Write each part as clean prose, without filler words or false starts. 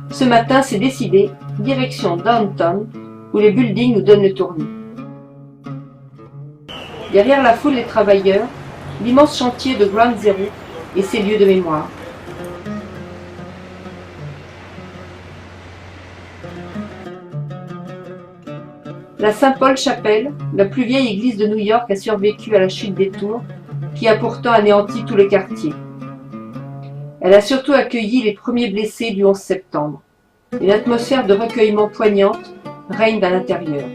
Ce matin, c'est décidé, direction Downtown, où les buildings nous donnent le tournis. Derrière la foule des travailleurs, l'immense chantier de Ground Zero et ses lieux de mémoire. La St. Paul Chapel, la plus vieille église de New York, a survécu à la chute des tours, qui a pourtant anéanti tout le quartier. Elle a surtout accueilli les premiers blessés du 11 septembre. Une atmosphère de recueillement poignante règne à l'intérieur.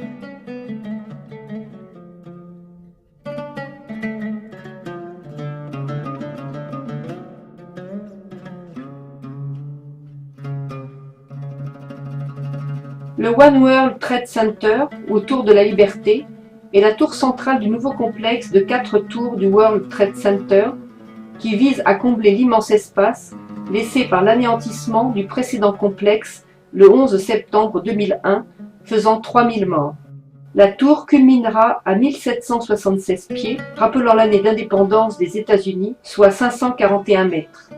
Le One World Trade Center, ou Tour de la Liberté, est la tour centrale du nouveau complexe de 4 tours du World Trade Center qui vise à combler l'immense espace laissé par l'anéantissement du précédent complexe le 11 septembre 2001, faisant 3000 morts. La tour culminera à 1776 pieds, rappelant l'année d'indépendance des États-Unis, soit 541 mètres.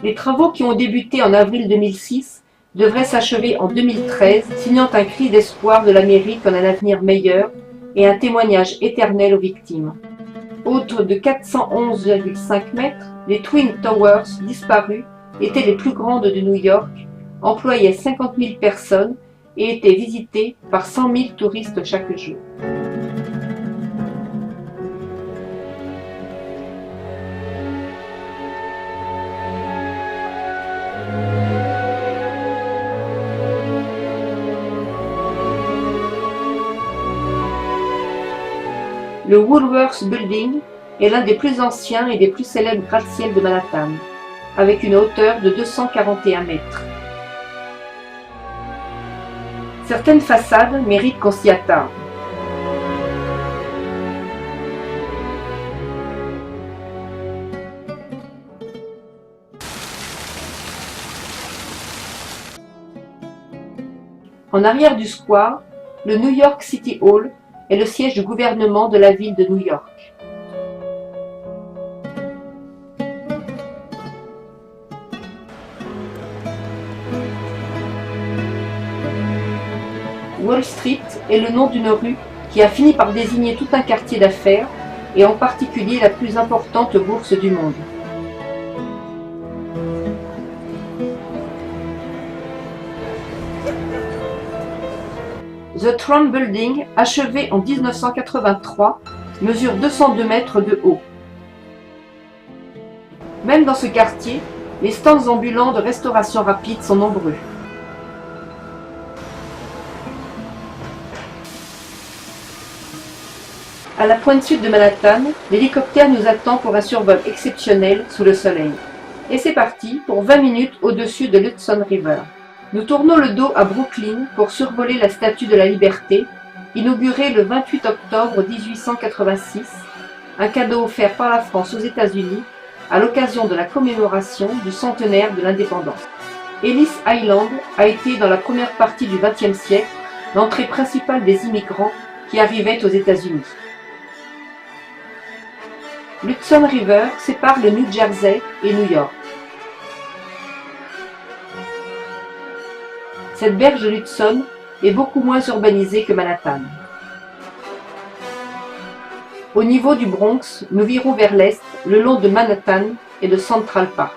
Les travaux qui ont débuté en avril 2006 devrait s'achever en 2013, signant un cri d'espoir de l'Amérique en un avenir meilleur et un témoignage éternel aux victimes. Autres de 411,5 mètres, les Twin Towers, disparus, étaient les plus grandes de New York, employaient 50 000 personnes et étaient visitées par 100 000 touristes chaque jour. Le Woolworth Building est l'un des plus anciens et des plus célèbres gratte-ciel de Manhattan, avec une hauteur de 241 mètres. Certaines façades méritent qu'on s'y attarde. En arrière du square, le New York City Hall est le siège du gouvernement de la ville de New York. Wall Street est le nom d'une rue qui a fini par désigner tout un quartier d'affaires et en particulier la plus importante bourse du monde. The Trump Building, achevé en 1983, mesure 202 mètres de haut. Même dans ce quartier, les stands ambulants de restauration rapide sont nombreux. À la pointe sud de Manhattan, l'hélicoptère nous attend pour un survol exceptionnel sous le soleil. Et c'est parti pour 20 minutes au-dessus de l'Hudson River. Nous tournons le dos à Brooklyn pour survoler la Statue de la Liberté, inaugurée le 28 octobre 1886, un cadeau offert par la France aux États-Unis à l'occasion de la commémoration du centenaire de l'indépendance. Ellis Island a été dans la première partie du XXe siècle l'entrée principale des immigrants qui arrivaient aux États-Unis. L'Hudson River sépare le New Jersey et New York. Cette berge de l'Hudson est beaucoup moins urbanisée que Manhattan. Au niveau du Bronx, nous virons vers l'est, le long de Manhattan et de Central Park.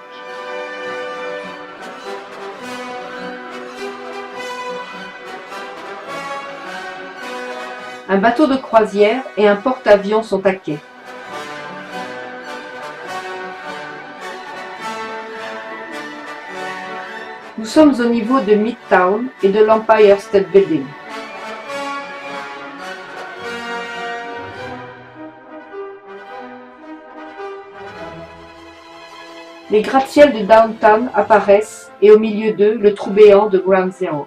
Un bateau de croisière et un porte-avions sont à quai. Nous sommes au niveau de Midtown et de l'Empire State Building. Les gratte-ciels de Downtown apparaissent et au milieu d'eux, le trou béant de Ground Zero.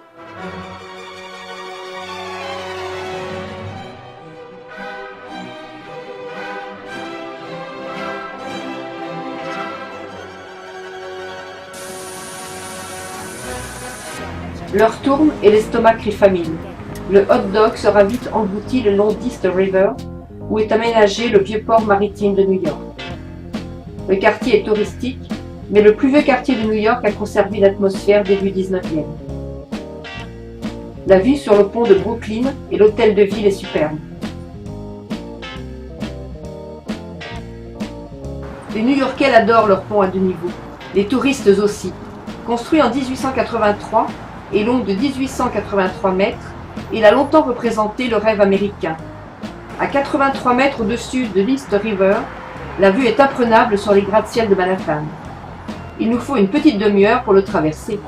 L'heure tourne et l'estomac crie famine. Le hot dog sera vite englouti le long d'East River, où est aménagé le vieux port maritime de New York. Le quartier est touristique, mais le plus vieux quartier de New York a conservé l'atmosphère début 19e. La vue sur le pont de Brooklyn et l'hôtel de ville est superbe. Les New-Yorkais adorent leur pont à deux niveaux, les touristes aussi. Construit en 1883 et long de 1883 mètres, il a longtemps représenté le rêve américain. À 83 mètres au-dessus de l'East River, la vue est imprenable sur les gratte-ciel de Manhattan. Il nous faut une petite demi-heure pour le traverser.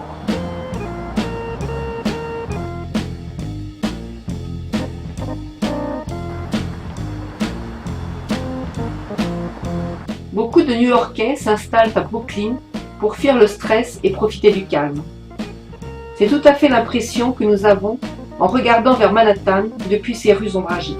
Beaucoup de New-Yorkais s'installent à Brooklyn pour fuir le stress et profiter du calme. C'est tout à fait l'impression que nous avons en regardant vers Manhattan depuis ces rues ombragées.